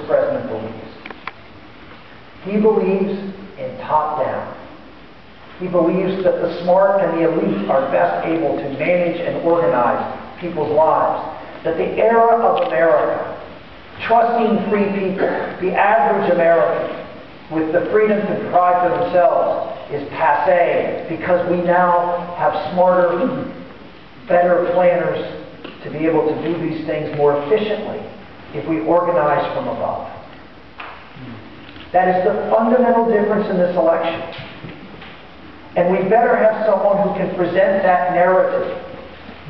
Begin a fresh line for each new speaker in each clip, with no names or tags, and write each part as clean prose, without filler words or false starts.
president believes. He believes in top-down. He believes that the smart and the elite are best able to manage and organize people's lives. That the era of America, trusting free people, the average American, with the freedom to provide for themselves, is passé, because we now have smarter, better planners to be able to do these things more efficiently if we organize from above. That is the fundamental difference in this election. And we better have someone who can present that narrative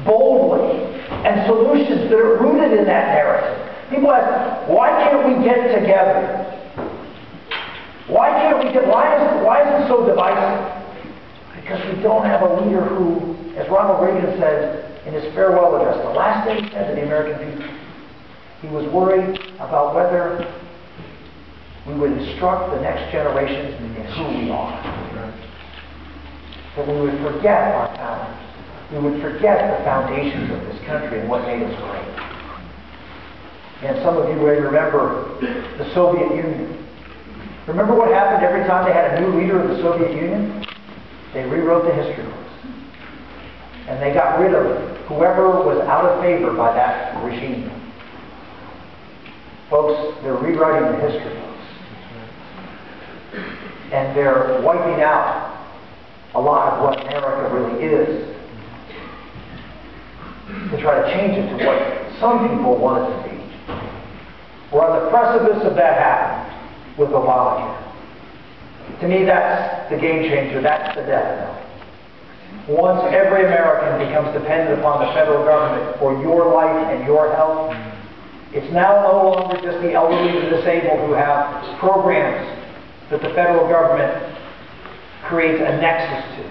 boldly and solutions that are rooted in that narrative. People ask, why can't we get together? Why is it so divisive? Because we don't have a leader who, as Ronald Reagan said in his farewell address, the last thing he said to the American people, he was worried about whether we would instruct the next generations in who we are. That we would forget our founders. We would forget the foundations of this country and what made us great. And some of you may remember the Soviet Union. Remember what happened every time they had a new leader of the Soviet Union? They rewrote the history books. And they got rid of whoever was out of favor by that regime. Folks, they're rewriting the history books. And they're wiping out a lot of what America really is to try to change it to what some people want it to be. We're on the precipice of that happening with Obamacare. To me, that's the game changer. That's the death knell. Once every American becomes dependent upon the federal government for your life and your health, it's now no longer just the elderly and disabled who have programs that the federal government creates a nexus to.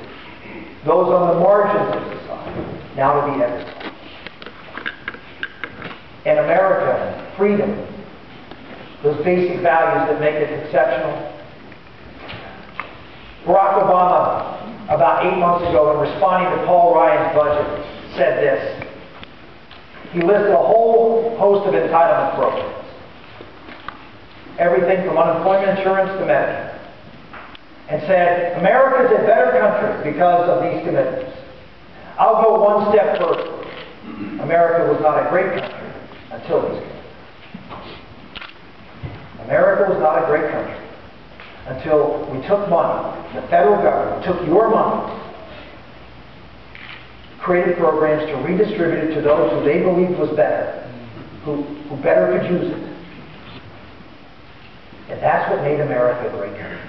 Those on the margins of society, now to be everyone. In America, freedom, those basic values that make it exceptional. Barack Obama, about 8 months ago, in responding to Paul Ryan's budget, said this. He listed a whole host of entitlement programs. Everything from unemployment insurance to Medicare. And said, America is a better country because of these commitments. I'll go one step further. America was not a great country until these commitments. America was not a great country until we took money, the federal government took your money, created programs to redistribute it to those who they believed was better, who better could use it. And that's what made America a great country.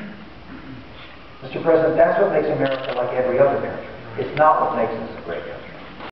Mr. President, that's what makes America like every other country. It's not what makes us a great country.